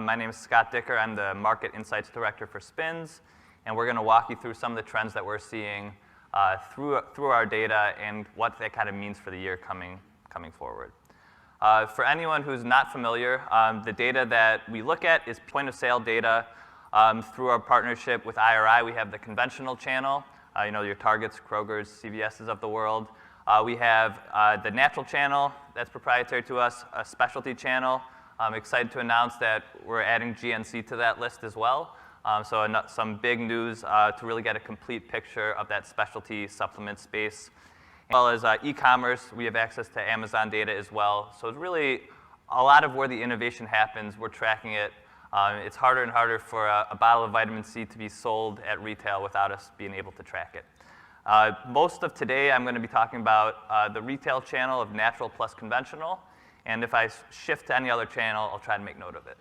My name is Scott Dicker. I'm the Market Insights Director for Spins, and we're going to walk you through some of the trends that we're seeing through our data and what that kind of means for the year coming forward. For anyone who's not familiar, the data that we look at is point-of-sale data. Through our partnership with IRI, we have the conventional channel, your Targets, Krogers, CVS's of the world. We have the natural channel that's proprietary to us, a specialty channel. I'm excited to announce that we're adding GNC to that list as well. So some big news to really get a complete picture of that specialty supplement space. As well as e-commerce, we have access to Amazon data as well. So it's really a lot of where the innovation happens. We're tracking it. It's harder and harder for a bottle of vitamin C to be sold at retail without us being able to track it. Most of today, I'm going to be talking about the retail channel of natural plus conventional. And if I shift to any other channel, I'll try to make note of it.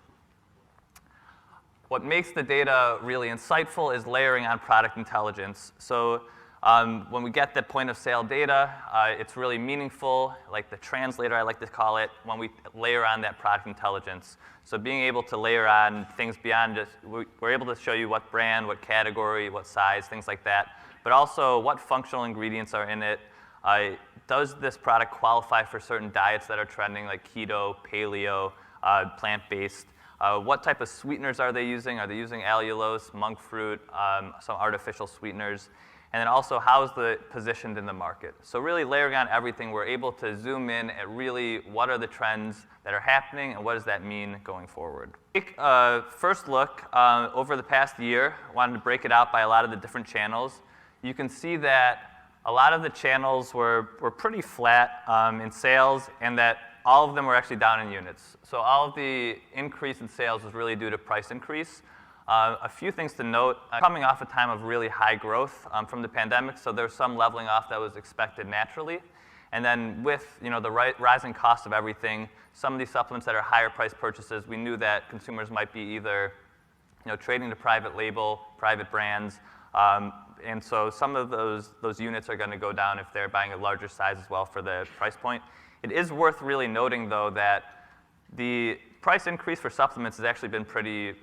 What makes the data really insightful is layering on product intelligence. So when we get the point of sale data, it's really meaningful, like the translator I like to call it, when we layer on that product intelligence. So being able to layer on things beyond just, we're able to show you what brand, what category, what size, things like that, but also what functional ingredients are in it. Does this product qualify for certain diets that are trending, like keto, paleo, plant-based? What type of sweeteners are they using? Are they using allulose, monk fruit, some artificial sweeteners? And then also, how is it positioned in the market? So really layering on everything, we're able to zoom in at really what are the trends that are happening and what does that mean going forward. Take a first look over the past year. I wanted to break it out by a lot of the different channels. You can see that a lot of the channels were pretty flat in sales, and that all of them were actually down in units. So all of the increase in sales was really due to price increase. A few things to note, coming off a time of really high growth from the pandemic, so there's some leveling off that was expected naturally. And then with the rising cost of everything, some of these supplements that are higher price purchases, we knew that consumers might be either trading to private label, private brands, and so some of those units are going to go down if they're buying a larger size as well for the price point. It is worth really noting, though, that the price increase for supplements has actually been pretty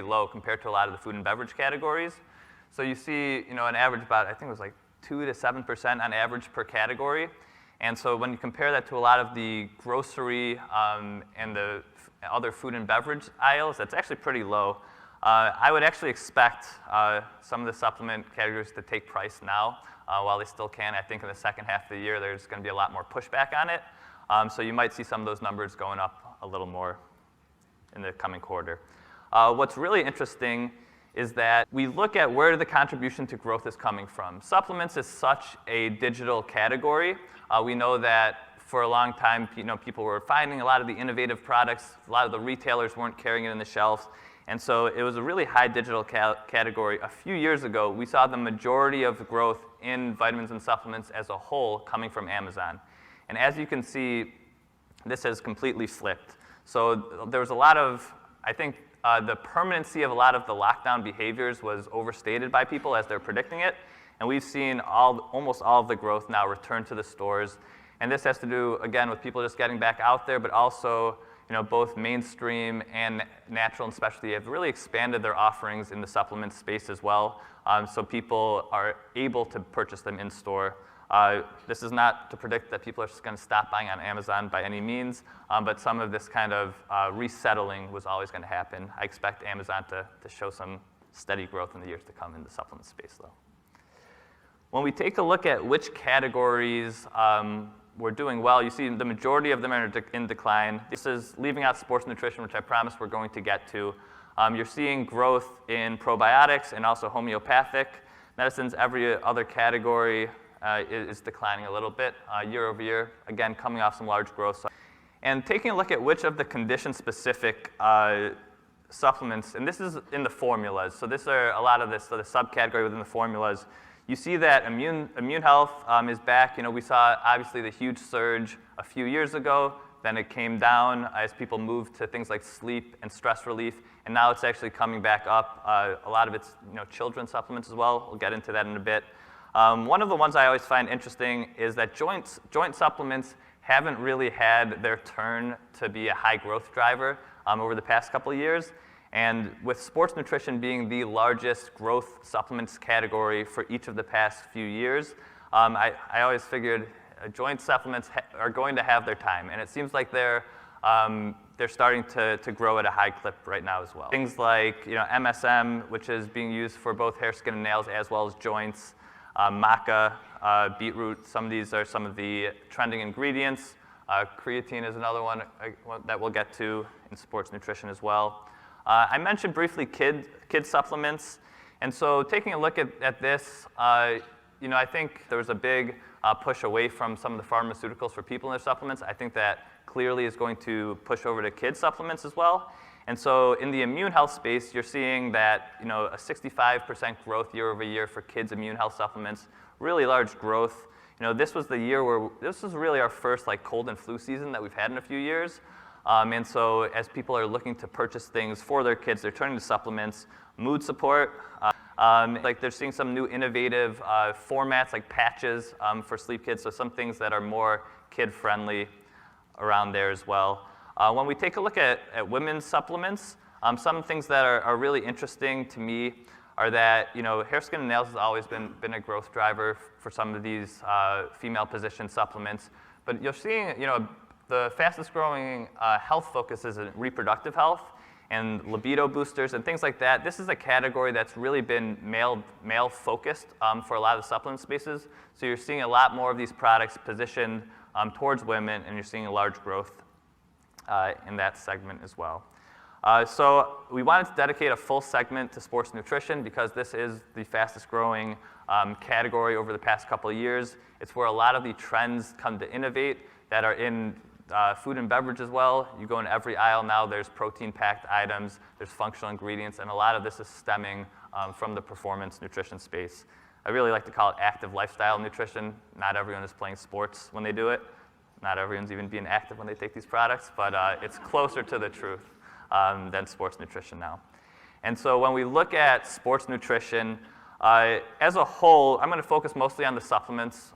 low compared to a lot of the food and beverage categories. So you see, an average about, I think it was like 2 to 7% on average per category. And so when you compare that to a lot of the grocery and the other food and beverage aisles, that's actually pretty low. I would actually expect some of the supplement categories to take price now while they still can. I think in the second half of the year, there's going to be a lot more pushback on it. So you might see some of those numbers going up a little more in the coming quarter. What's really interesting is that we look at where the contribution to growth is coming from. Supplements is such a digital category. We know that for a long time, people were finding a lot of the innovative products. A lot of the retailers weren't carrying it in the shelves. And so it was a really high digital category. A few years ago, we saw the majority of the growth in vitamins and supplements as a whole coming from Amazon. And as you can see, this has completely flipped. So there was a lot of, I think, the permanency of a lot of the lockdown behaviors was overstated by people as they're predicting it. And we've seen almost all of the growth now return to the stores. And this has to do, again, with people just getting back out there, but also both mainstream and natural and specialty have really expanded their offerings in the supplement space as well. So people are able to purchase them in store. This is not to predict that people are just going to stop buying on Amazon by any means, but some of this kind of resettling was always going to happen. I expect Amazon to show some steady growth in the years to come in the supplement space, though. When we take a look at which categories we're doing well, you see the majority of them are in decline. This is leaving out sports nutrition, which I promised we're going to get to. You're seeing growth in probiotics and also homeopathic medicines. Every other category is declining a little bit year over year, again, coming off some large growth. And taking a look at which of the condition-specific supplements, and this is in the formulas, so this are a lot of this, so the subcategory within the formulas. You see that immune health is back. We saw obviously the huge surge a few years ago. Then it came down as people moved to things like sleep and stress relief, and now it's actually coming back up. A lot of it's children's supplements as well. We'll get into that in a bit. One of the ones I always find interesting is that joint supplements haven't really had their turn to be a high growth driver. over the past couple of years. And with sports nutrition being the largest growth supplements category for each of the past few years, I always figured joint supplements are going to have their time. And it seems like they're starting to grow at a high clip right now as well. Things like MSM, which is being used for both hair, skin, and nails, as well as joints, maca, beetroot, some of these are some of the trending ingredients. Creatine is another one that we'll get to in sports nutrition as well. I mentioned briefly kid supplements, and so taking a look at this, I think there was a big push away from some of the pharmaceuticals for people in their supplements. I think that clearly is going to push over to kid supplements as well. And so in the immune health space, you're seeing that a 65% growth year over year for kids' immune health supplements, really large growth. This was the year where this was really our first cold and flu season that we've had in a few years. And so as people are looking to purchase things for their kids, they're turning to supplements, mood support. They're seeing some new innovative formats like patches for sleep kits, so some things that are more kid-friendly around there as well. When we take a look at women's supplements, some things that are really interesting to me are that hair, skin, and nails has always been a growth driver for some of these female position supplements. But you're seeing the fastest growing health focuses in reproductive health and libido boosters and things like that. This is a category that's really been male focused for a lot of the supplement spaces. So you're seeing a lot more of these products positioned towards women, and you're seeing a large growth in that segment as well. So we wanted to dedicate a full segment to sports nutrition because this is the fastest growing category over the past couple of years. It's where a lot of the trends come to innovate that are in food and beverage as well. You go in every aisle now, there's protein-packed items, there's functional ingredients, and a lot of this is stemming from the performance nutrition space. I really like to call it active lifestyle nutrition. Not everyone is playing sports when they do it. Not everyone's even being active when they take these products, but it's closer to the truth than sports nutrition now. And so when we look at sports nutrition, as a whole, I'm going to focus mostly on the supplements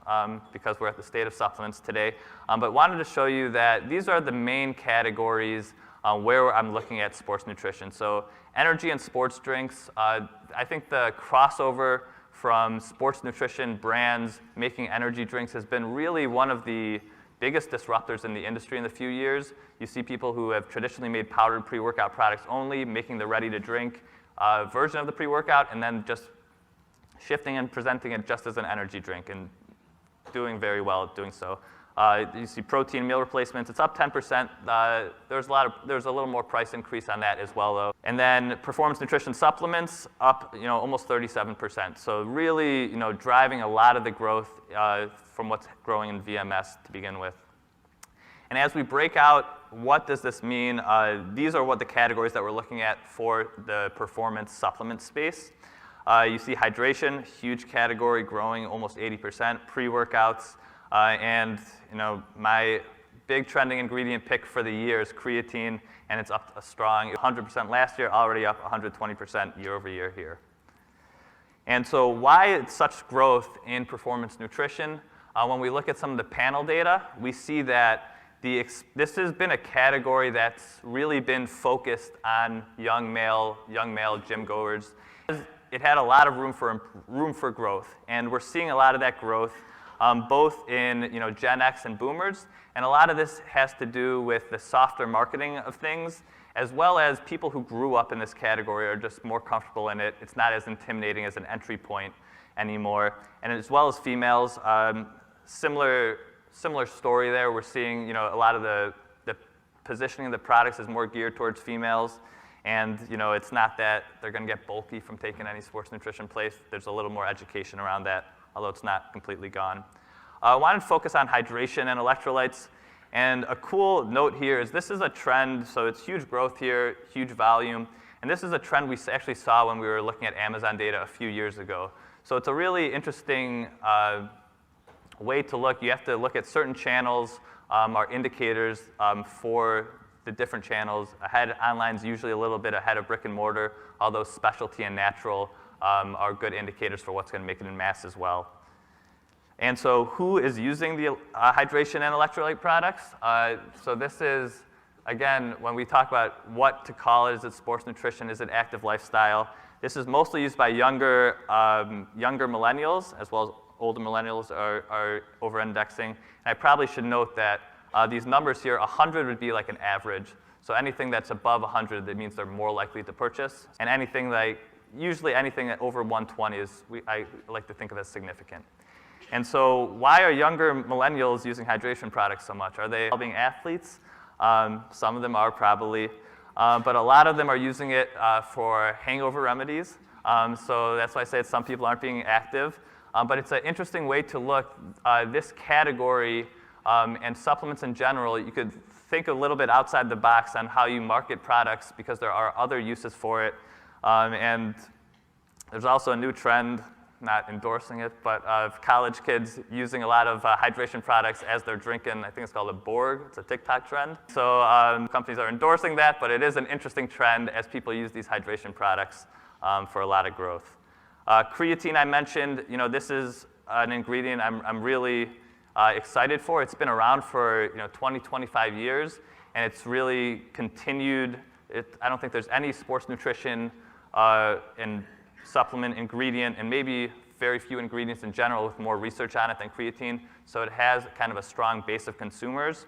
because we're at the state of supplements today, but wanted to show you that these are the main categories where I'm looking at sports nutrition. So energy and sports drinks, I think the crossover from sports nutrition brands making energy drinks has been really one of the biggest disruptors in the industry in the few years. You see people who have traditionally made powdered pre-workout products only, making the ready-to-drink version of the pre-workout, and then just shifting and presenting it just as an energy drink and doing very well at doing so. You see protein meal replacements, it's up 10%. There's a little more price increase on that as well, though. And then performance nutrition supplements up, almost 37%. So really, driving a lot of the growth from what's growing in VMS to begin with. And as we break out, what does this mean? These are what the categories that we're looking at for the performance supplement space. You see hydration, huge category, growing almost 80%. Pre-workouts, and my big trending ingredient pick for the year is creatine, and it's up a strong 100% last year, already up 120% year over year here. And so why such growth in performance nutrition? When we look at some of the panel data, we see that this has been a category that's really been focused on young male gym goers. It had a lot of room for growth, and we're seeing a lot of that growth both in Gen X and Boomers, and a lot of this has to do with the softer marketing of things, as well as people who grew up in this category are just more comfortable in it. It's not as intimidating as an entry point anymore, and as well as females, similar story there. We're seeing a lot of the positioning of the products is more geared towards females. And it's not that they're going to get bulky from taking any sports nutrition place. There's a little more education around that, although it's not completely gone. I wanted to focus on hydration and electrolytes. And a cool note here is this is a trend, so it's huge growth here, huge volume. And this is a trend we actually saw when we were looking at Amazon data a few years ago. So it's a really interesting way to look. You have to look at certain channels, are indicators for the different channels. Online is usually a little bit ahead of brick and mortar, although specialty and natural are good indicators for what's going to make it in mass as well. And so who is using the hydration and electrolyte products? So this is again, when we talk about what to call it, is it sports nutrition, is it active lifestyle, this is mostly used by younger millennials, as well as older millennials are over-indexing. And I probably should note that these numbers here, 100 would be like an average. So anything that's above 100, that means they're more likely to purchase. And usually anything that over 120 I like to think of as significant. And so why are younger millennials using hydration products so much? Are they all being athletes? Some of them are probably. But a lot of them are using it for hangover remedies. So that's why I say some people aren't being active. But it's an interesting way to look. This category and supplements in general, you could think a little bit outside the box on how you market products because there are other uses for it. And there's also a new trend, not endorsing it, but of college kids using a lot of hydration products as they're drinking. I think it's called a Borg. It's a TikTok trend. So companies are endorsing that, but it is an interesting trend as people use these hydration products for a lot of growth. Creatine I mentioned, this is an ingredient I'm really excited for. It's been around for 20, 25 years, and it's really continued. I don't think there's any sports nutrition and supplement ingredient, and maybe very few ingredients in general with more research on it than creatine. So it has kind of a strong base of consumers,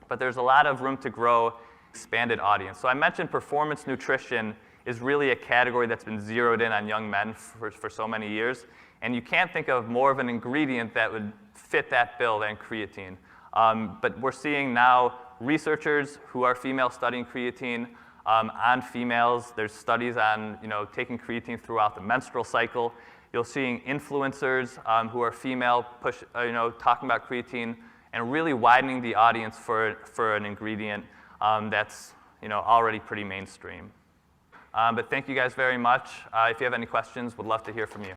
but there's a lot of room to grow, expanded audience. So I mentioned performance nutrition is really a category that's been zeroed in on young men for so many years, and you can't think of more of an ingredient that would fit that bill than creatine. But we're seeing now researchers who are female studying creatine on females. There's studies on taking creatine throughout the menstrual cycle. You're seeing influencers who are female talking about creatine and really widening the audience for an ingredient that's already pretty mainstream. But thank you guys very much. If you have any questions, would love to hear from you.